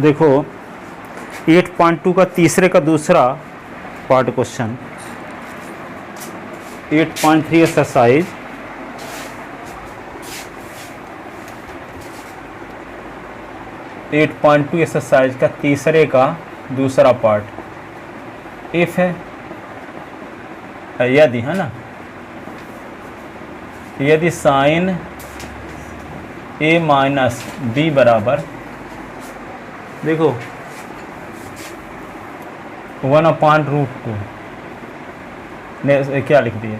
देखो 8.2 का तीसरे का दूसरा पार्ट क्वेश्चन 8.3 एक्सरसाइज 8.2 एक्सरसाइज का तीसरे का दूसरा पार्ट इफ है यदि, है ना, यदि साइन ए माइनस बी बराबर, देखो 1/√2 ने क्या लिख दिया,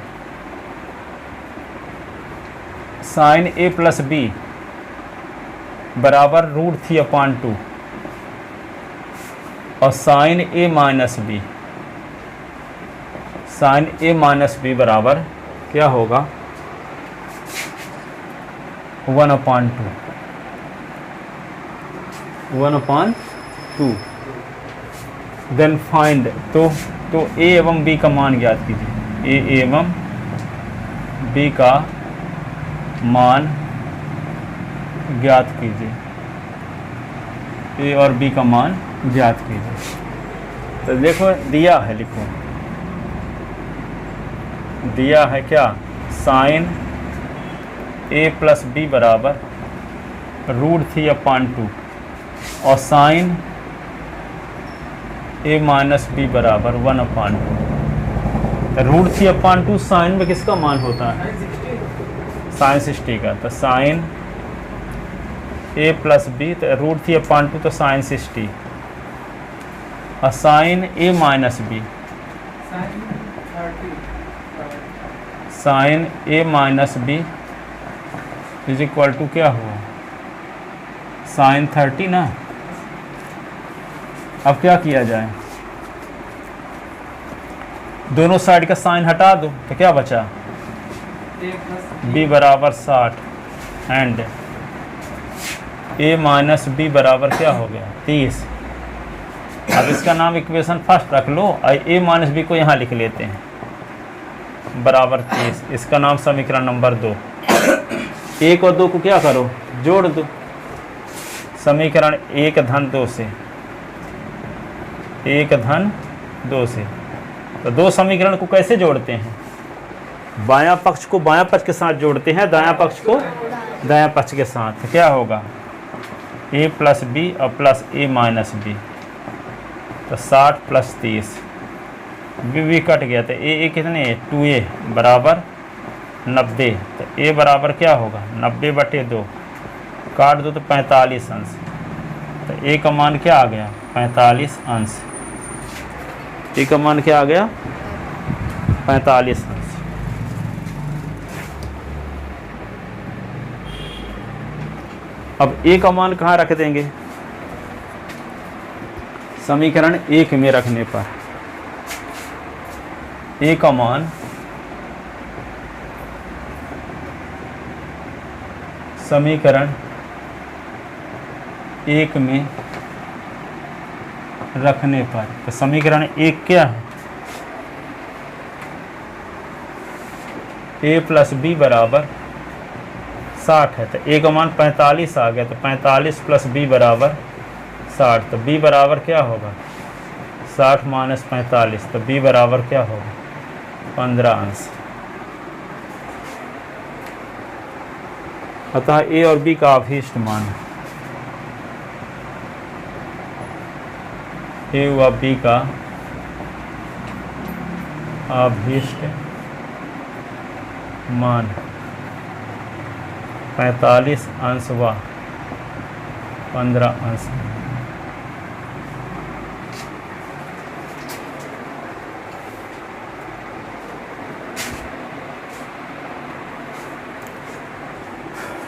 साइन ए प्लस बी बराबर √3/2 और sine A minus B, sine A minus B बराबर क्या होगा 1/2 देन फाइंड, तो ए एवं बी का मान ज्ञात कीजिए, ए एवं बी का मान ज्ञात कीजिए, ए और बी का मान ज्ञात कीजिए। तो देखो दिया है, लिखो दिया है क्या, साइन ए प्लस बी बराबर √3/2 और साइन ए माइनस बी बराबर 1/2। तो √3/2 साइन में किसका मान होता है, साइन 60 का। तो साइन ए प्लस बी, तो √3/2 तो साइन 60 और sine A minus B sine A minus B is equal to क्या हुआ, साइन 30 ना। अब क्या किया जाए, दोनों साइड का साइन हटा दो तो क्या बचा, बी बराबर 60 एंड ए माइनस बी बराबर क्या हो गया 30। अब इसका नाम इक्वेशन फर्स्ट रख लो और ए माइनस बी को यहाँ लिख लेते हैं बराबर 30। इसका नाम समीकरण नंबर 2। 1 और 2 को क्या करो, जोड़ दो, समीकरण 1 धन 2 से, 1 धन 2 से। तो दो समीकरण को कैसे जोड़ते हैं, बायां पक्ष को बायां पक्ष के साथ जोड़ते हैं, दायां पक्ष को दायां पक्ष के साथ। तो क्या होगा, ए प्लस बी और प्लस ए माइनस बी, तो 60 प्लस 30, बी कट गया। तो ए कितने, 2a बराबर 90। तो ए बराबर क्या होगा 90/2, काट दो तो 45 अंश। तो ए का मान क्या आ गया 45 अंश, ए का मान क्या आ गया 45 अंश। अब ए का मान कहाँ रख देंगे, समीकरण 1 में रखने पर ए का मान समीकरण 1 में रखने पर, तो समीकरण 1 क्या है, ए प्लस बी बराबर 60 है। तो ए का मान 45 आ गया, तो 45 प्लस बी बराबर 60। तो बी बराबर क्या होगा 60 माइनस 45, तो बी बराबर क्या होगा 15 अंश। अतः ए और बी का अभीष्ट मान, ए व बी का अभीष्ट मान 45 अंश व 15 अंश।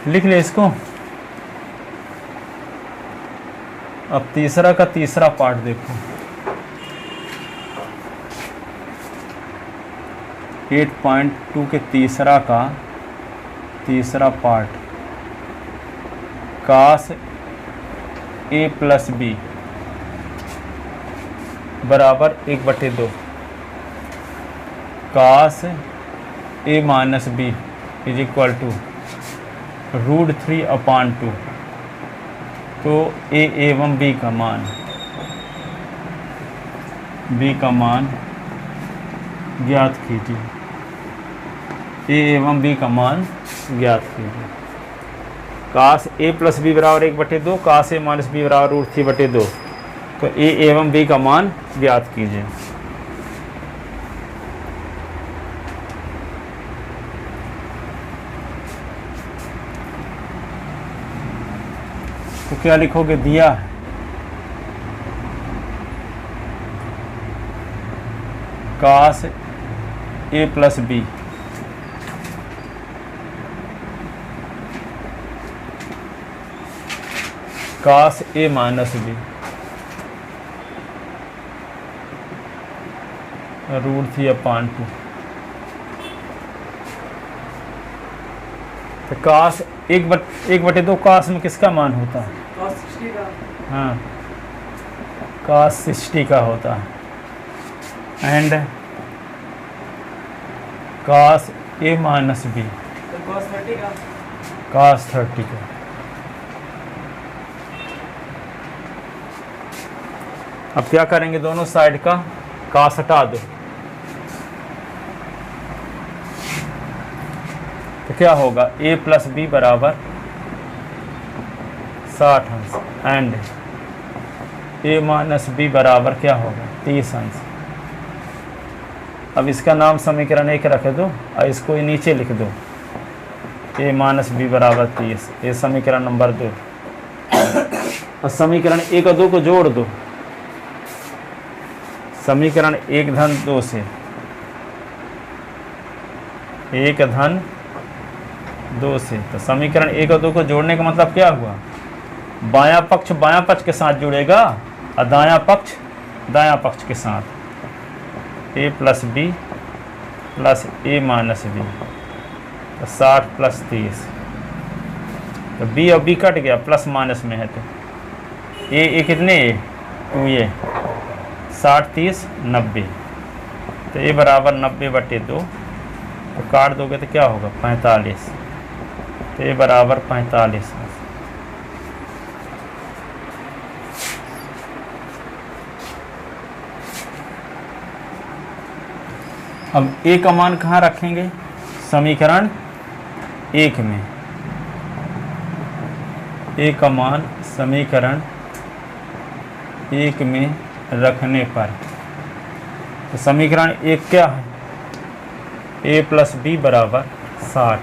लिख ले इसको। अब तीसरा का तीसरा पार्ट देखो, 8.2 के तीसरा का तीसरा part, cos A plus B बराबर 1/2, cos A minus B is equal to √3/2। तो ए एवं बी का मान ज्ञात कीजिए। ए एवं बी का मान ज्ञात कीजिए। काश ए प्लस बी बराबर 1/2, काश ए माइनस बी बराबर √3/2। तो ए एवं बी का मान ज्ञात कीजिए। तो क्या लिखोगे? दिया है काश ए प्लस बी काश ए माइनस बी √3/2। तो काश 1/2 काश में किसका मान होता है? cos 60 का। हाँ, काश 60 का होता है। एंड काश ए माइनस बी तो cos 30 का। काश 30 का। अब क्या करेंगे? दोनों साइड का काश हटा दो। तो क्या होगा? ए प्लस बी बराबर 60 अंश एंड ए माइनस बी बराबर क्या होगा? 30 अंश। अब इसका नाम समीकरण 1 रख दो और इसको नीचे लिख दो, ए माइनस बी बराबर 30। ये समीकरण नंबर 2। और समीकरण 1 और 2 को जोड़ दो। समीकरण 1 धन 2 से 1 धन 2 से, तो समीकरण 1 और 2 को जोड़ने का मतलब क्या हुआ? बायां पक्ष के साथ जुड़ेगा और दायां पक्ष के साथ। ए प्लस बी प्लस ए माइनस बी, तो 60 प्लस 30। तो बी और बी कट गया, प्लस माइनस में है। तो ए कितने? 2a 60 30 90। तो ए बराबर 90/2। तो काट दोगे तो क्या होगा? 45। तो ए बराबर 45। अब ए का मान कहाँ रखेंगे? समीकरण 1 में। ए का मान समीकरण 1 में रखने पर, तो समीकरण 1 क्या है? ए प्लस बी बराबर 60।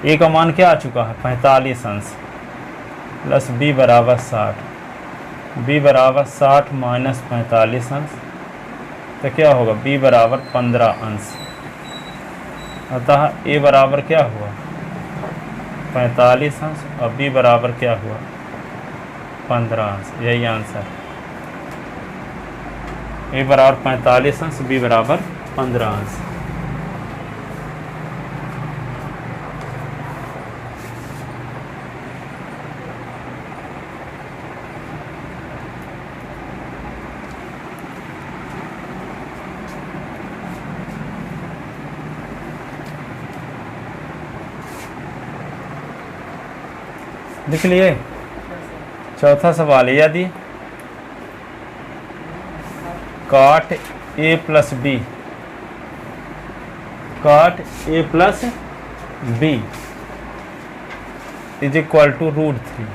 ए का मान क्या आ चुका है? 45 अंश प्लस बी बराबर 60। बी बराबर 60 माइनस 45 अंश, तो क्या होगा? बी बराबर 15 अंश। अतः ए बराबर क्या हुआ? 45 अंश और बी बराबर क्या हुआ? 15 अंश। यही आंसर। ए बराबर 45 अंश, बी बराबर 15 अंश। लिख लिए? चौथा सवाल है, यदि cot A plus B is equal to √3।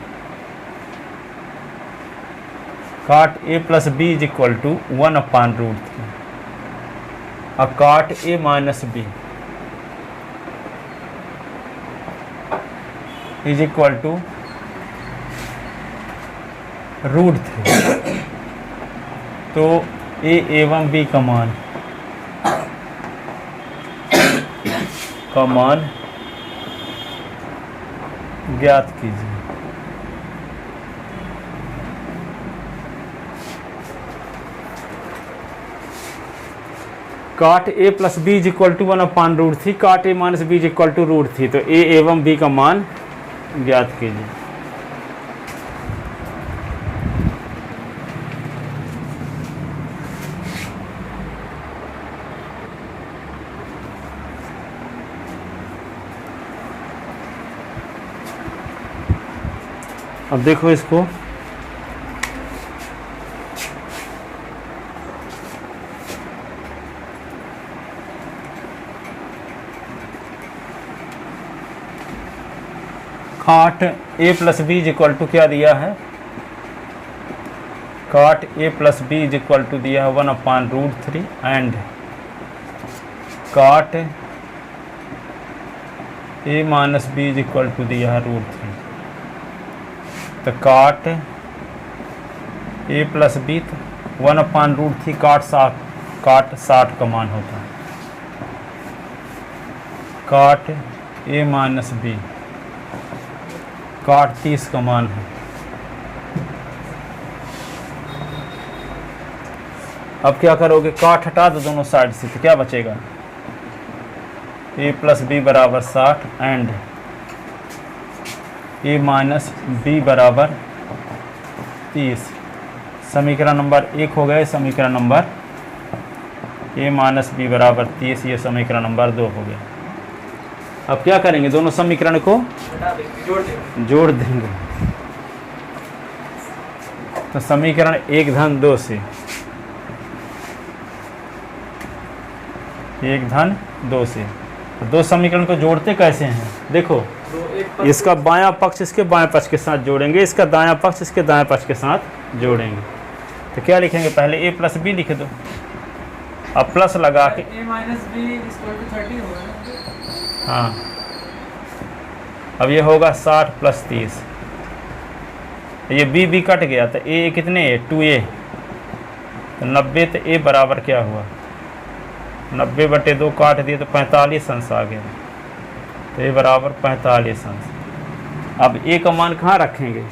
Cot A plus B is equal to 1/√3। और cot A minus B is equal to √3। तो ए एवं बी का मान ज्ञात कीजिए। Cot A plus B is equal to 1/√3, cot A minus B is equal to √3। तो ए एवं B का मान ज्ञात कीजिए। अब देखो इसको, cot A plus B is equal to क्या दिया है, cot A plus B is equal to दिया है 1/√3 and cot A minus B is equal to दिया है √3। तो काट ए प्लस बी 1/√3 काट 60 का मान होता है, काट ए माइनस बी काट 30 का मान है। अब क्या करोगे, काट हटा दो दोनों साइड से, तो क्या बचेगा, ए प्लस बी बराबर 60 एंड ए माइनस बी बराबर 30। समीकरण नंबर 1 हो गया, समीकरण नंबर ए माइनस बी बराबर 30, ये समीकरण नंबर 2 हो गया। अब क्या करेंगे, दोनों समीकरण को जोड़ देंगे। तो समीकरण 1 धन 2 से 1 धन 2 से तो दो समीकरण को जोड़ते कैसे हैं, देखो इसका बायां पक्ष इसके बाएं पक्ष के साथ जोड़ेंगे, इसका दायां पक्ष इसके दाएं पक्ष के साथ जोड़ेंगे। तो क्या लिखेंगे, पहले ए प्लस बी लिख दो, अब प्लस लगा के a minus B equal to 30 होगा ना। हाँ, अब ये होगा 60 प्लस 30, ये बी कट गया तो ए कितने है 2a, तो 90। तो ए बराबर क्या हुआ 90/2 काट दिए तो 45 अंश आ गया, तो ए बराबर 45 अंश। अब ए का मान कहाँ रखेंगे,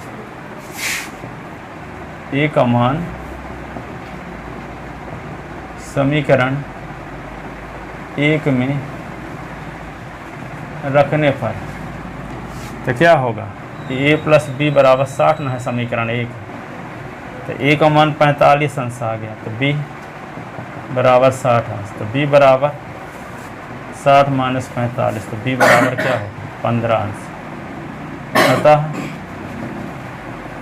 ए का मान समीकरण 1 में रखने पर तो क्या होगा, ए प्लस बी बराबर 60 ना है समीकरण 1, तो ए का मान 45 अंश आ गया, तो बी बराबर 60 अंश, तो बी बराबर 60 माइनस 45, तो बी बराबर क्या हो 15 अंश। अतः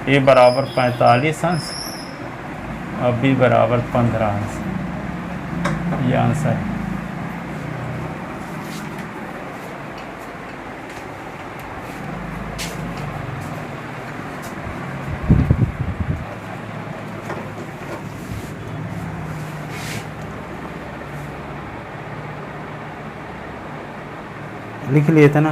ए बराबर 45 अंश और बी बराबर 15 अंश, ये आंसर है। लिख लिए थे ना।